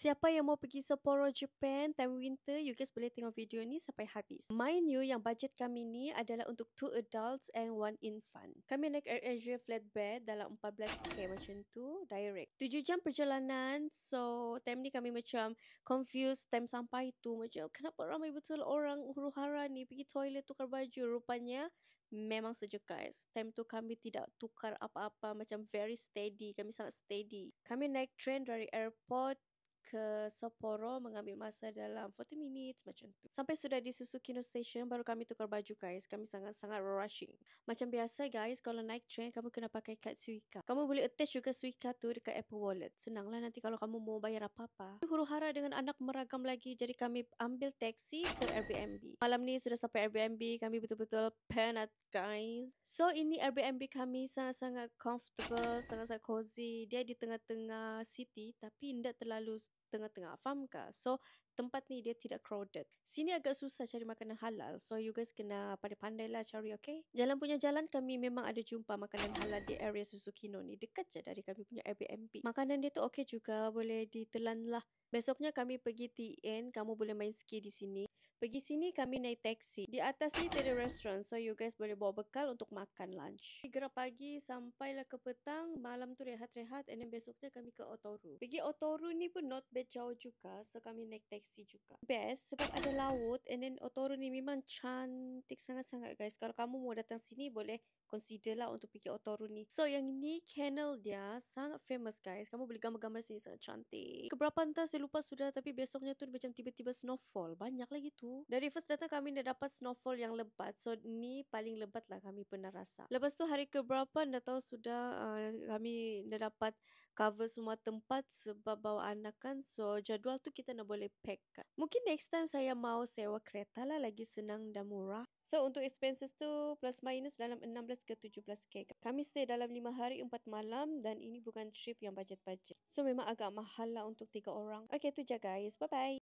Siapa yang mau pergi Sapporo, Japan time winter, you guys boleh tengok video ni sampai habis. Mind you, yang budget kami ni adalah untuk 2 adults and 1 infant. Kami naik Air Asia flatbed dalam 14k macam tu, direct. 7 jam perjalanan, so time ni kami macam confused time sampai tu. Macam kenapa ramai betul orang huru-hara ni pergi toilet tukar baju. Rupanya memang sejuk guys. Time tu kami tidak tukar apa-apa, macam very steady. Kami sangat steady. Kami naik train dari airport ke Sapporo, mengambil masa dalam 40 minutes macam tu. Sampai sudah di Susukino Station baru kami tukar baju guys. Kami sangat-sangat rushing. Macam biasa guys, kalau naik train kamu kena pakai kad Suica. Kamu boleh attach juga Suica tu dekat Apple Wallet. Senanglah nanti kalau kamu mau bayar apa-apa. Huru-hara dengan anak meragam lagi, jadi kami ambil taksi ke Airbnb. Malam ni sudah sampai Airbnb, kami betul-betul penat guys. So ini Airbnb kami sangat-sangat comfortable, sangat-sangat cozy. Dia di tengah-tengah city tapi tidak terlalu tengah-tengah, faham ke? So tempat ni dia tidak crowded. Sini agak susah cari makanan halal, so you guys kena pandai-pandai lah cari, okay? Jalan punya jalan kami memang ada jumpa makanan halal di area Susukino ni, dekat je dari kami punya Airbnb. Makanan dia tu okay juga, boleh ditelan lah. Besoknya kami pergi TN, kamu boleh main ski di sini. Pergi sini kami naik taksi. Di atas ni ada restoran, so you guys boleh bawa bekal untuk makan lunch. Gerak pagi sampailah ke petang, malam tu rehat-rehat, and then besoknya kami ke Otoru. Pergi Otoru ni pun not bad, jauh juga, so kami naik taksi juga. Best sebab ada laut, and then Otoru ni memang cantik sangat-sangat guys. Kalau kamu mau datang sini boleh consider lah untuk pergi Otoru ni. So yang ini canal dia sangat famous guys. Kamu boleh gambar-gambar sini, sangat cantik. Keberapa entah saya lupa sudah, tapi besoknya tu macam tiba-tiba snowfall. Banyak lagi tu. Dari first datang kami dah dapat snowfall yang lebat. So ni paling lebat lah kami pernah rasa. Lepas tu hari keberapa dah tahu sudah kami dah dapat cover semua tempat sebab bawa anak kan. So jadual tu kita nak boleh pack kan. Mungkin next time saya mau sewa kereta lah, lagi senang dan murah. So untuk expenses tu plus minus dalam 16 ke 17k. Kami stay dalam 5 hari 4 malam dan ini bukan trip yang budget-budget. So memang agak mahal lah untuk 3 orang. Okay tu je guys. Bye bye.